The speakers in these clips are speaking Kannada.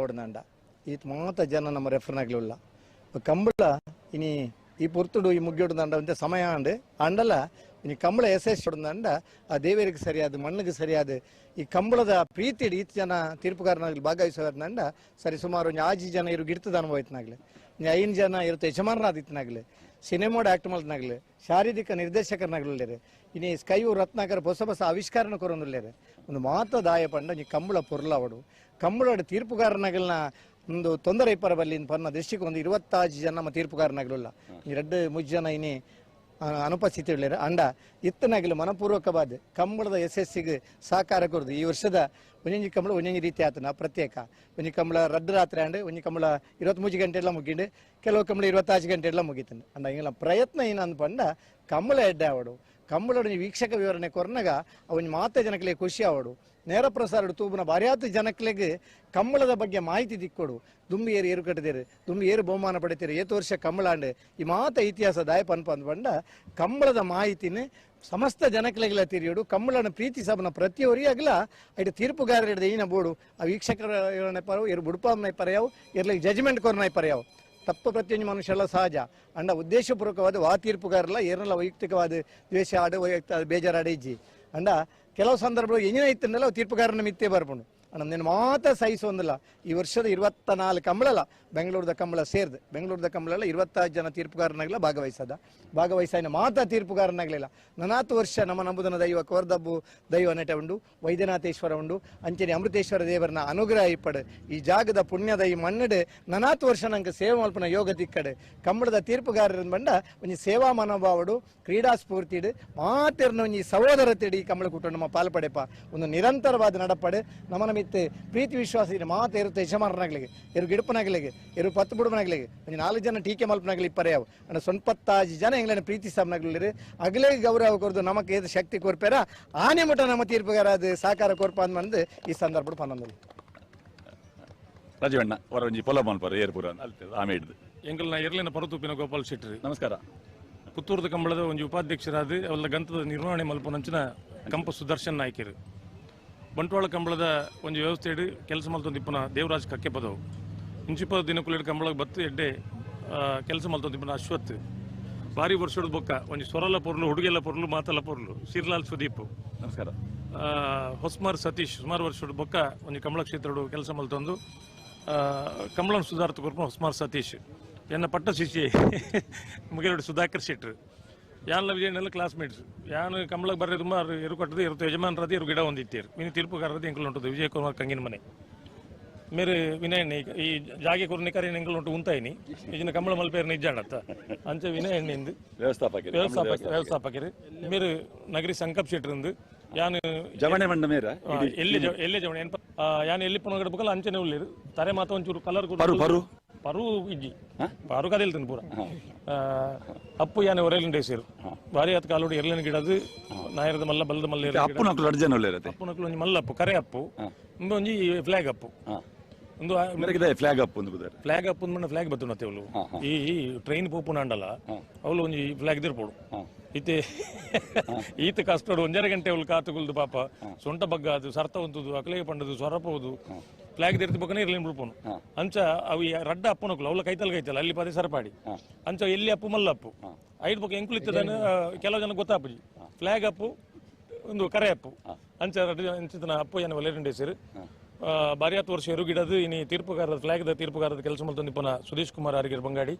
ಓಡ್ನಂಡ ಈತ್ ಮಾತ ಜನ ನಮ್ಮ ರೆಫರ್ನಾಗ್ಲಿಲ್ಲ ಕಂಬಳ ಇನಿ ಈ ಪುರ್ತುಡು ಈ ಮುಗ್ಗಿಡ್ದಂಡ ಅಂತ ಸಮಯ ಅಂಡು ಅಂಡಲ್ಲ ಇನಿ ಕಂಬಳ ಎಸೆಸ್ ಹೊಡ್ದಂಡ ಆ ದೇವರಿಗೆ ಸರಿಯಾದ ಮಣ್ಣಿಗೆ ಸರಿಯಾದ ಈ ಕಂಬಳದ ಪ್ರೀತಿ ಈತ ಜನ ತೀರ್ಪುಗಾರನಾಗ್ಲಿ ಭಾಗವಹಿಸೋರ್ನಂಡ ಸರಿ ಸುಮಾರು ಒಂದು 6 ಜನ ಇರು ಗಿರ್ತದ ಅನುಭವ ಇತ್ನಾಗ್ಲಿ 5 ಜನ ಇರುತ್ತೆ ಯಜಮಾನರಾದಿತ್ನಾಗ್ಲಿ ಸಿನಿಮಾಡ್ ಆಕ್ಟ್ ಮಾಡಿದ್ನಾಗ್ಲಿ ಶಾರೀರಿಕ ನಿರ್ದೇಶಕರನಾಗ್ಲಿಲ್ಲೇರೆ ಇನಿ ಸ್ಕೈವು ರತ್ನಾಕರ ಹೊಸ ಹೊಸ ಆವಿಷ್ಕಾರನ ಕೊರೊಂದುಲ್ಲೇರೆ ಒಂದು ಮಾತ ದಾಯ ಪಂಡ ಈ ಕಂಬಳ ಪೊರ್ಲಾವಡು ಕಂಬಳದ ತೀರ್ಪುಗಾರನಾಗಲ್ನ ಒಂದು ತೊಂದರೆ ಇಪ್ಪರ ಬಲ್ಲಿ ಪನ್ನ ದೃಷ್ಟಿಗೆ ಒಂದು 26 ಜನ ನಮ್ಮ ತೀರ್ಪುಗಾರನಾಗಲಿಲ್ಲ ಈ 2-3 ಜನ ಇನಿ ಅನುಪಸ್ಥಿತಿ ಇಳ್ಳೇರ ಅಂಡ ಇತ್ತನಾಗಲಿ ಮನಪೂರ್ವಕವಾದ ಕಂಬಳದ ಯಶಸ್ಸಿಗೆ ಸಹಕಾರ ಕೊರದು ಈ ವರ್ಷದ ಒಂಜಿ ಕಂಬಳ ಒಂಜಿ ರೀತಿ ಆತನ ಪ್ರತ್ಯೇಕ ಒಂಜಿ ಕಂಬಳ ರದ್ದು ರಾತ್ರಿ ಅಂಡ್ ಒಂಜಿ ಕಂಬಳ 23 ಗಂಟೆ ಎಲ್ಲ ಮುಗಿಂಡು ಕೆಲವು ಕಂಬಳ 26 ಗಂಟೆ ಎಲ್ಲ ಮುಗಿತಾನೆ ಅಂಡ ಹಿಂಗೆಲ್ಲ ಪ್ರಯತ್ನ ಏನಂದು ಪಂಡ ಕಂಬಳ ಎಡ್ಡೆ ಆವಡು ಕಂಬಳ ವೀಕ್ಷಕ ವಿವರಣೆ ಕೊರನಾಗ ಅವನ ಮಾತೆ ಜನಕ್ಕೆ ಖುಷಿ ಆವಡು ನೇರ ಪ್ರಸಾರ ತೂಬನ ಬಾರ್ಯಾತ ಜನಕ್ಕೆ ಕಂಬಳದ ಬಗ್ಗೆ ಮಾಹಿತಿ ದಿಕ್ಕೊಡು ದುಂಬಿ ಏರು ಏರು ಕಟ್ಟಿದೇರು ದುಂಬಿ ಏರು ಬಹುಮಾನ ಪಡಿತೀರಿ ಏತು ವರ್ಷ ಕಂಬಳ ಅಂಡೆ ಈ ಮಾತ ಇತಿಹಾಸ ದಾಯ ಪಂಡ ಕಂಬಳದ ಮಾಹಿತಿನ ಸಮಸ್ತ ಜನಕ್ಲೆಗಳ ತಿರಿಯೋಡು ಕಂಬಳನ ಪ್ರೀತಿ ಸಭನ ಪ್ರತಿಯೊರಿಯಾಗಲ ಐಟು ತೀರ್ಪುಗಾರ ಈನ ಬೋಡು ಆ ವೀಕ್ಷಕರ ಪರವು ಇರು ಬುಡ್ಪಾಮ್ನ ಪರ್ಯಾವು ಇರ್ಲಿಕ್ಕೆ ಜಜ್ಮೆಂಟ್ ಕೊರನ ಪರ್ಯಾವು ತಪ್ಪು ಪ್ರತಿಯೊಂದು ಮನುಷ್ಯ ಎಲ್ಲ ಸಹಜ ಅಂಡ ಉದ್ದೇಶಪೂರ್ವಕವಾದ ವಾ ತೀರ್ಪುಗಾರಲ್ಲ ಏನೆಲ್ಲ ವೈಯಕ್ತಿಕವಾದ ದ್ವೇಷ ಆಡು ವೈಯಕ್ತಿಕ ಬೇಜಾರಾಡಿ ಇಜ್ಜಿ ಅಂಡ ಕೆಲವು ಸಂದರ್ಭಗಳು ಏನೇ ಇತ್ತಂದಲ್ಲ ತೀರ್ಪುಗಾರನ ಮಿತ್ತೇ ಬರ್ಕೊಂಡು ಅಣ್ಣ నేను ಮಾತ ಸಹಿಸೋಂದಿಲ್ಲ ಈ ವರ್ಷದ 24 ಕಂಬಳಲ್ಲ ಬೆಂಗಳೂರದ ಕಂಬಳ ಸೇರ್ದು ಬೆಂಗಳೂರದ ಕಂಬಳೆಲ್ಲ 25 ಜನ ತೀರ್ಪುಗಾರನಾಗಲ್ಲ ಭಾಗವಹಿಸಿನ ಮಾತ ತೀರ್ಪುಗಾರನಾಗಲಿಲ್ಲ 40 ವರ್ಷ ನಮ್ಮ ನಂಬುದನ ದೈವ ಕೋರ್ದಬ್ಬು ದೈವ ನೆಟ ಉಂಡು ವೈದ್ಯನಾಥೇಶ್ವರ ಉಂಡು ಅಂಚನೆ ಅಮೃತೇಶ್ವರ ದೇವರನ ಅನುಗ್ರಹ ಇಪ್ಪಡು ಈ ಜಾಗದ ಪುಣ್ಯದ ಈ ಮಣ್ಣಡೆ 40 ವರ್ಷ ನಂಗೆ ಸೇವೆ ಮಲ್ಪನ ಯೋಗ ತಿಕ್ಕಡೆ ಕಂಬಳದ ತೀರ್ಪುಗಾರರ ಬಂಡ ಒಂಜಿ ಸೇವಾ ಮನೋಭಾವಡು ಕ್ರೀಡಾ ಸ್ಫೂರ್ತಿಡು ಮಾತಿರ್ನ ಒಂಜಿ ಸಹೋದರತೆಡಿ ಈ ಕಂಬಳ ಕುಟುಂಬ ನಮ್ಮ ಪಾಲ್ಪಡೆಪ ಒಂದು ನಿರಂತರವಾದ ನಡಪಡೆ ನಮ್ಮನ ಮಿತ್ತೆ ಪ್ರೀತಿ ವಿಶ್ವಾಸ ಮಾತ ಇರುತ್ತೆ ಯಜಮಾನನಾಗ್ಲಿಗೆ ಇರು ಗಿಡಪನಾಗ್ಲಿಗೆ ಇರು 10 ಬುಡಪನಾಗ್ಲಿಗೆ ಒಂದು 4 ಜನ ಟೀಕೆ ಮಲ್ಪನಾಗ್ಲಿ ಪರ್ಯಾವ ಅಂದ್ರೆ 25 ಜನ ಎಂಗ್ಲನ್ನ ಪ್ರೀತಿ ಸಾಮ್ನಾಗ್ಲಿ ಅಗಲೇ ಗೌರವ ಕೊರ್ದು ನಮಕ್ ಏದು ಶಕ್ತಿ ಕೊರ್ಪೇರ ಆನೆ ಮಠ ನಮ್ಮ ತೀರ್ಪುಗಾರ ಅದು ಸಾಕಾರ ಕೊರ್ಪ ಅಂದು ಈ ಸಂದರ್ಭ ಪನ್ನೊಂದು ರಾಜವಣ್ಣ ವರಂಜಿ ಪೊಲ ಮಲ್ಪರ ಏರ್ಪುರ ಆಮೆ ಹಿಡಿದು ಎಂಕಲ್ನ ಎರಲಿನ ಪರತೂಪಿನ ಗೋಪಾಲ್ ಶೆಟ್ಟಿ ನಮಸ್ಕಾರ ಪುತ್ತೂರದ ಕಂಬಳದ ಒಂದು ಉಪಾಧ್ಯಕ್ಷರಾದ ಅವಲ್ಲ ಗಂತದ ನಿರ್ವಹಣೆ ಮಲ್ಪನಂಚಿನ ಕಂಪ ಸುದರ್ಶನ್ ನಾಯ್ಕರು ಬಂಟ್ವಾಳ ಕಂಬಳದ ಒಂದು ವ್ಯವಸ್ಥೆ ಕೆಲಸ ಮಲ್ತೊಂದಿಪ್ಪನ ದೇವರಾಜ್ ಕಕ್ಕೆಪದವು ಇಂಚಿಪ ದಿನಕುಲಿಡ ಕಂಬಳಕ್ಕೆ ಬತ್ತು ಎಡ್ಡೆ ಕೆಲಸ ಮಲ್ತೊಂದಿಪ್ಪನ ಅಶ್ವತ್ ಭಾರಿ ವರ್ಷದ ಬೊಕ್ಕ ಒಂದು ಸ್ವರಲ ಪೊರ್ಲು ಹುಡುಗೆಲ್ಲ ಪೊರ್ಲು ಮಾತಲ್ಲ ಪೊರ್ಲು ಶಿರ್ಲಾಲ್ ಸುದೀಪ್ ನಮಸ್ಕಾರ ಹೊಸ್ಮಾರ್ ಸತೀಶ್ ಸುಮಾರು ವರ್ಷದ ಬೊಕ್ಕ ಒಂದು ಕಂಬಳ ಕ್ಷೇತ್ರಡು ಕೆಲಸ ಮಲ್ತೊಂದು ಕಂಬಳನ ಸುಧಾರ್ಥ ಕೊರ್ಪ ಹೊಸ್ಮಾರ್ ಸತೀಶ್ ಎನ್ನ ಪಟ್ಟ ಶಿಷ್ಯ ಮುಗಿರೋಡು ಸುಧಾಕರ್ ಶೆಟ್ರು ಯಾನೆಲ್ಲ ವಿಜಯನೆಲ್ಲ ಕ್ಲಾಸ್ಮೇಟ್ಸ್ ಯಾನು ಕಂಬಳಕ್ಕೆ ಬರ್ರೆ ತುಂಬ ಇರು ಕೊಟ್ಟದು ಇರುತ್ತೆ ಯಜಮಾನರದ್ದು ಇರು ಗಿಡ ಒಂದಿತ್ತೀರು ಇನ್ನು ತೀರ್ಪುಗಾರದ್ದು ಎಂಕಲ್ ಉಂಟು ವಿಜಯ್ ಕುಮಾರ್ ಕಂಗಿನ ಮನೆ ಮೇರೆ ವಿನಯಣ್ಣೆ ಈ ಜಾಗೆ ಕೊರ್ನಿ ಕರಿ ಎಂಕಲ್ ಉಂಟು ಉಂತಾಯಿನಿ ಈಜಿನ ಕಂಬಳ ಮಲ್ಪೇರು ನಿಜಾಡತ್ತ ಅಂಚೆ ವಿನಯಣ್ಣೆಂದು ವ್ಯವಸ್ಥಾಪಕರು ಮೇರು ನಗರಿ ಸಂಕಪ್ ಶೆಟ್ರಂದು ಯಾನು ಜವಣೆ ಮಂಡ ಮೇರ ಎಲ್ಲೇ ಜವಣೆ ಯಾನು ಎಲ್ಲಿ ಪುನಗಡೆ ಬೇಕಲ್ಲ ಅಂಚೆನೆ ಉಳ್ಳಿರು ತರೆ ಮಾತ ಒಂಚೂರು ಕಲರ್ ಪರು ಇಜ್ಜಿ ಪಾರು ಕದಿಲ್ತಾನೆ ಪೂರ ಅಪ್ಪು ಯಾನೆ ಒರೆಲಿಂಡೆ ಸೇರು ಬಾರಿ ಹತ್ತು ಕಾಲೋಡಿ ಎರಲಿನ ಗಿಡದು ನಾಯರದ ಮಲ್ಲ ಬಲ್ಲದ ಮಲ್ಲ ಅಪ್ಪು ನಕಲು ಅರ್ಜನ್ ಅಪ್ಪು ನಕಲು ಒಂಜಿ ಮಲ್ಲ ಅಪ್ಪು ಕರೆ ಅಪ್ಪು ಒಂಜಿ ಫ್ಲಾಗ್ ಅಪ್ಪು ಒಂದು ಫ್ಲಾಗ್ ಅಪ್ ಫ್ಲಾಗ್ ಅಪ್ ಒಂದು ಫ್ಲಾಗ್ ಬತ್ತು ಅವಳು ಈ ಟ್ರೈನ್ ಪೋಪುನ ಅಂಡಲ್ಲ ಅವಳು ಒಂಜಿ ಫ್ಲಾಗ್ ದಿರ್ಪೋಡು ಈತೆ ಈತ ಕಷ್ಟೋಡು 1.5 ಗಂಟೆ ಅವಳು ಕಾತುಗುಲ್ದು ಪಾಪ ಸೊಂಟ ಬಗ್ಗ ಅದು ಸರ್ತ ಹೊಂತದು ಅಕಲೆಗೆ ಪಂಡದು ಸೊರಪೋದು ಫ್ಲಾಗ್ ದಿರ್ತಿ ಬಕ್ಕನೇ ಇರ್ಲಿ ಬಿಡ್ಪೋನು ಅಂಚ ಅವು ರಡ್ಡ ಅಪ್ಪನಕ್ಲು ಅವಳ ಕೈತಲ್ಲ ಅಲ್ಲಿ ಪದೇ ಸರಪಾಡಿ ಅಂಚ ಎಲ್ಲಿ ಅಪ್ಪು ಮಲ್ಲ ಅಪ್ಪು ಐದು ಬಕ್ಕ ಎಂಕುಲಿತ್ತದನ್ನು ಕೆಲವು ಜನ ಗೊತ್ತಾಪುಜಿ ಫ್ಲಾಗ್ ಅಪ್ಪು ಒಂದು ಕರೆ ಅಪ್ಪು ಅಂಚ ಅಂಚಿತನ ಅಪ್ಪು ಏನು ಒಲೆರಂಡೆ ಸೇರು ಬಾರಿ 10 ವರ್ಷ ಎರುಗಿಡದು ಇನ್ನು ತೀರ್ಪುಗಾರದ ಫ್ಲಾಗ್ದ ತೀರ್ಪುಗಾರದ ಕೆಲಸ ಮಲ್ತೊಂದಿಪ್ಪನ ಸುದೇಶ್ ಕುಮಾರ್ ಆರ್ಗಿರ್ ಬಂಗಾಡಿ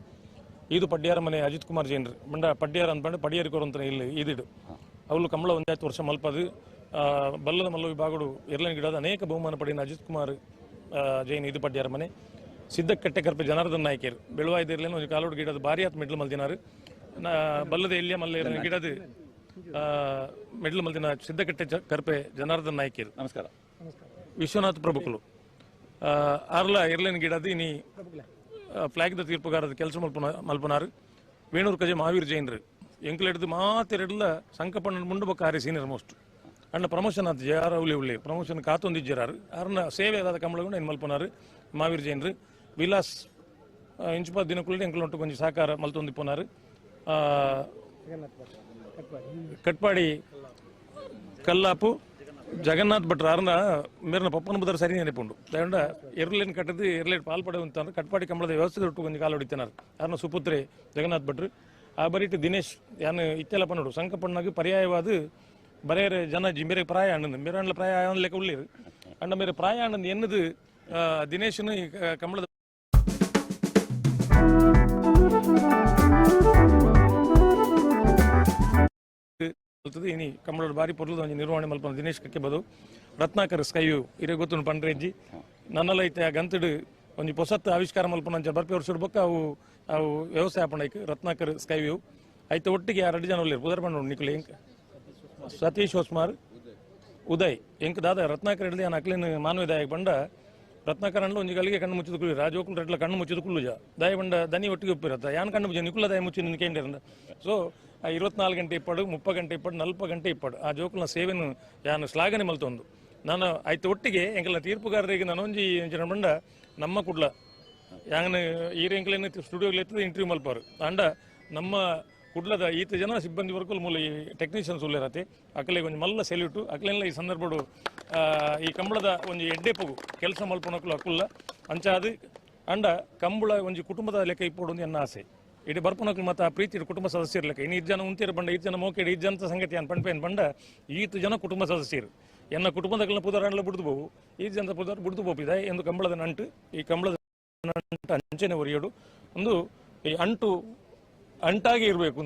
ಇದು ಪಡ್ಯಾರ ಮನೆ ಅಜಿತ್ ಕುಮಾರ್ ಜೈನ್ರು ಬಂಡ ಪಡ್ಯಾರ ಅಂದ್ಬಂಡು ಪಡಿಯರಿಕೋರು ಅಂತ ಇಲ್ಲಿ ಇದಿಡು ಅವಳು ಕಂಬಳ 1 ವರ್ಷ ಮಲ್ಪದು ಬಲ್ಲದ ಮಲ್ಲ ವಿಭಾಗಡು ಎರಲಿನ ಗಿಡದ ಅನೇಕ ಬಹುಮಾನ ಪಡೆಯಿನ ಅಜಿತ್ ಕುಮಾರ್ ಜೈನ್ ಇದು ಪಡ್ಯಾರ ಮನೆ ಸಿದ್ದಕಟ್ಟೆ ಕರ್ಪೆ ಜನಾರ್ದನ್ ನಾಯ್ಕರು ಬೆಳುವಾಯ್ದು ಇರ್ಲೇನು ಒಂದು ಕಾಲೋಡು ಗಿಡದ ಬಾರಿ ಆತ್ ಮೆಡ್ಲು ಮಲ್ತಿನಾರು ಬಲ್ಲದ ಎಲ್ಲಿಯ ಮಲ್ಲ ಗಿಡದ ಮೆಡ್ಲು ಮಲ್ತಿನ ಸಿದ್ದಕಟ್ಟೆ ಕರ್ಪೆ ಜನಾರ್ದನ್ ನಾಯ್ಕರು ನಮಸ್ಕಾರ ವಿಶ್ವನಾಥ್ ಪ್ರಭುಕುಲು ಆರ್ಲ ಎರಲಿನ ಗಿಡದ ಇನಿ ಫ್ಲಾಗ್ದ ತೀರ್ಪುಗಾರದ ಕೆಲಸ ಮಲ್ಪನಾರು ವೇಣೂರು ಕಜೆ ಮಹಾವೀರ್ ಜೈನ್ರು ಎಂಕಲ್ ಹಿಡಿದು ಮಾತೆರಡ್ಲ ಸಂಕಪಣ್ಣ ಮುಂಡು ಬಕ್ಕ ಆರಿ ಸೀನಿಯರ್ ಮೋಸ್ಟ್ ಅಣ್ಣ ಪ್ರಮೋಷನ್ ಆತ ಜಯಾರ ಉಳ್ಳಿ ಪ್ರಮೋಷನ್ ಕಾತೊಂದಿಜ್ಜರಾರು ಅರ್ನ ಸೇವೆ ಆದ ಕಂಬಳಗೊಂಡು ಏನು ಮಲ್ಪನಾರು ಮಹಾವೀರ್ ಜೈನ್ರು ವಿಲಾಸ್ ಇಂಚುಪ ದಿನಕ್ಕುಳ್ಳಿ ಎಂಕಲ್ ಉಂಟು ಕೊಂಚ ಸಾಕಾರ ಮಲ್ತೊಂದಿಪ್ಪನಾರು ಕಟ್ಪಾಡಿ ಕಲ್ಲಾಪು ಜಗನ್ನಾಥ್ ಭಟ್ರು ಆರ್ನ ಮೇರ್ನ ಪಪ್ಪನ ಬುದರ್ ಸರಿ ನೆನಪುಂಡು ದಾಂಡ ಎರಲೇನು ಕಟ್ಟದು ಎರಲೇಟ್ ಪಾಲ್ಪಡೆ ಅಂತಂದ್ರೆ ಕಟ್ಪಾಡಿ ಕಂಬಳದ ವ್ಯವಸ್ಥೆ ಒಟ್ಟು ಒಂದು ಕಾಲು ಹೊಡಿತಾರ ಯಾರನ್ನ ಸುಪುತ್ರೆ ಜಗನ್ನಾಥ್ ಭಟ್ರು ಆ ಬರೀಟ್ ದಿನೇಶ್ ಯಾನು ಇತ್ತೆಲ್ಲ ಪನ್ನೋಡು ಸಂಕಪಣ್ಣಾಗ ಪರ್ಯಾಯವಾದ ಬರೇರೆ ಜನ ಜಿಂಬೇರೆ ಪ್ರಾಯ ಅಣ್ಣಂದು ಮೇರಂಡ್ಲ ಪ್ರಾಯ ಲೆಕ್ಕ ಉಳ್ಳೇರು ಅಂಡ ಮೇರೆ ಪ್ರಾಯ ಅಣ್ಣಂದು ಎನ್ನದು ದಿನೇಶನು ಈ ಕಂಬಳದ ಇನಿ ಕಂಬಳದ ಬಾರಿ ಪೊರ್ಲದ ಒಂದು ನಿರ್ವಹಣೆ ಮಲ್ಪನ ದಿನೇಶ್ ಕಕ್ಕೆ ಬದು ರತ್ನಾಕರ್ ಸ್ಕೈಯು ಇರೇ ಗೊತ್ತು ಪಂಡ್ರೆಜ್ಜಿ ನನ್ನೆಲ್ಲ ಐತೆ ಗಂತಡು ಒಂದು ಹೊಸತ್ತು ಆವಿಷ್ಕಾರ ಮಲ್ಪನ ಅಂಚ ಬರ್ಪಿ ವರ್ಷ ಬೊಕ್ಕ ಅವು ಅವು ವ್ಯವಸಾಯ ಪಂಡೈಕ್ ರತ್ನಾಕರ್ ಸ್ಕೈವ್ಯೂ ಐತೆ ಒಟ್ಟಿಗೆ 2 ಜನ ಉಳ್ಳೇರು ಪುದರ್ ಪಂಡ ನಿಕ್ಲೆ ಎಂಕ್ ಸತೀಶ್ ಹೊಸ್ಮಾರ್ ಉದಯ್ ಎಂಕ್ ದಾದ ರತ್ನಾಕರ್ ಹಿಡಿದು ನಾನು ಅಕ್ಲಿನ ಮಾನವದಾಯ ಬಂಡ ರತ್ನಾಕರ್ ಅಂಡ್ಲ ಒಂದು ಗಲಿಗೆ ಕಣ್ಣು ಮುಚ್ಚಿದ ಕುಳ್ಳಿ ರಾಜೋಕುಲ್ ರೆಡ್ಲ ಕಣ್ಣು ಮುಚ್ಚಿದ ಕುಳ್ಳುಜ ದಯ ಬಂಡ ದನಿ ಒಟ್ಟಿಗೆ ಒಪ್ಪಿರತ್ತ ಯಾನ್ ಕಣ್ಣು ಮುಚ್ಚಿ ನಿಕುಲ ದಯ ಮುಚ್ಚಿ ನಿನ್ಕೇಂಡಿರಂದ ಸೊ 24 ಗಂಟೆ ಇಪ್ಪಡು 30 ಗಂಟೆ ಇಪ್ಪಡು 40 ಗಂಟೆ ಇಪ್ಪಡು ಆ ಜೋಕುಲ್ನ ಸೇವೆನು ಯಾನು ಶ್ಲಾಘನೆ ಮಲ್ತೊಂದು ನಾನು ಆಯ್ತು ಒಟ್ಟಿಗೆ ಎಂಕಲ ತೀರ್ಪುಗಾರರಿಗೆ ನಾನೊಂಜಿ ಬಂಡ ನಮ್ಮ ಕುಡ್ಲ ಯಾಂಗನ ಈರೆಂಕ್ಲೇನು ಸ್ಟುಡಿಯೋಗ್ಲ ಎತ್ತದ ಇಂಟರ್ವ್ಯೂ ಮಲ್ಪಾರು ಅಂಡ ನಮ್ಮ ಕುಡ್ಲದ ಈತ ಜನ ಸಿಬ್ಬಂದಿ ವರ್ಗಲ್ ಮೂಲ ಈ ಟೆಕ್ನಿಷಿಯನ್ಸ್ ಉಳ್ಳೇರತ್ತೆ ಅಕಲೆ ಒಂದು ಮಲ್ಲ ಸೆಲ್ಯೂಟು ಅಕಲೆಲ್ಲ ಈ ಸಂದರ್ಭಡು ಈ ಕಂಬಳದ ಒಂದು ಎಡ್ಡೆ ಪಗು ಕೆಲಸ ಮಲ್ಪನಕ್ಕಲು ಅಕ್ಕುಲ್ಲ ಅಂಚಾದು ಅಂಡ ಕಂಬಳ ಒಂದು ಕುಟುಂಬದ ಲೆಕ್ಕ ಇಪ್ಪಡು ಎನ್ನ ಆಸೆ ಇಡೀ ಬರ್ಪನಕ್ಕಲು ಮತ್ತು ಆ ಪ್ರೀತಿ ಕುಟುಂಬ ಸದಸ್ಯರ ಲೆಕ್ಕ ಇನ್ನು 2 ಜನ ಉಂತಿರು ಬಂಡ 2 ಜನ ಮೋಕೆಡು 2 ಜನದ ಸಂಗತಿ ಅನ್ ಪಂಪೇನು ಬಂಡ 2 ಜನ ಕುಟುಂಬ ಸದಸ್ಯರು ಎನ್ನ ಕುಟುಂಬದಲ್ಲ ಪುದರಂಡ್ಲ ಬಿಡ್ದು ಬೋವು 2 ಜನದ ಪುದರ್ ಬಿಡ್ದು ಬೋಪಿದೆ ಎಂದು ಕಂಬಳದ ನಂಟು ಈ ಕಂಬಳದ ನಂಟು ಅಂಚನೆ ಒರಿಯೋಡು ಒಂದು ಈ ಅಂಟು ಅಂಟಾಗಿ ಇರಬೇಕು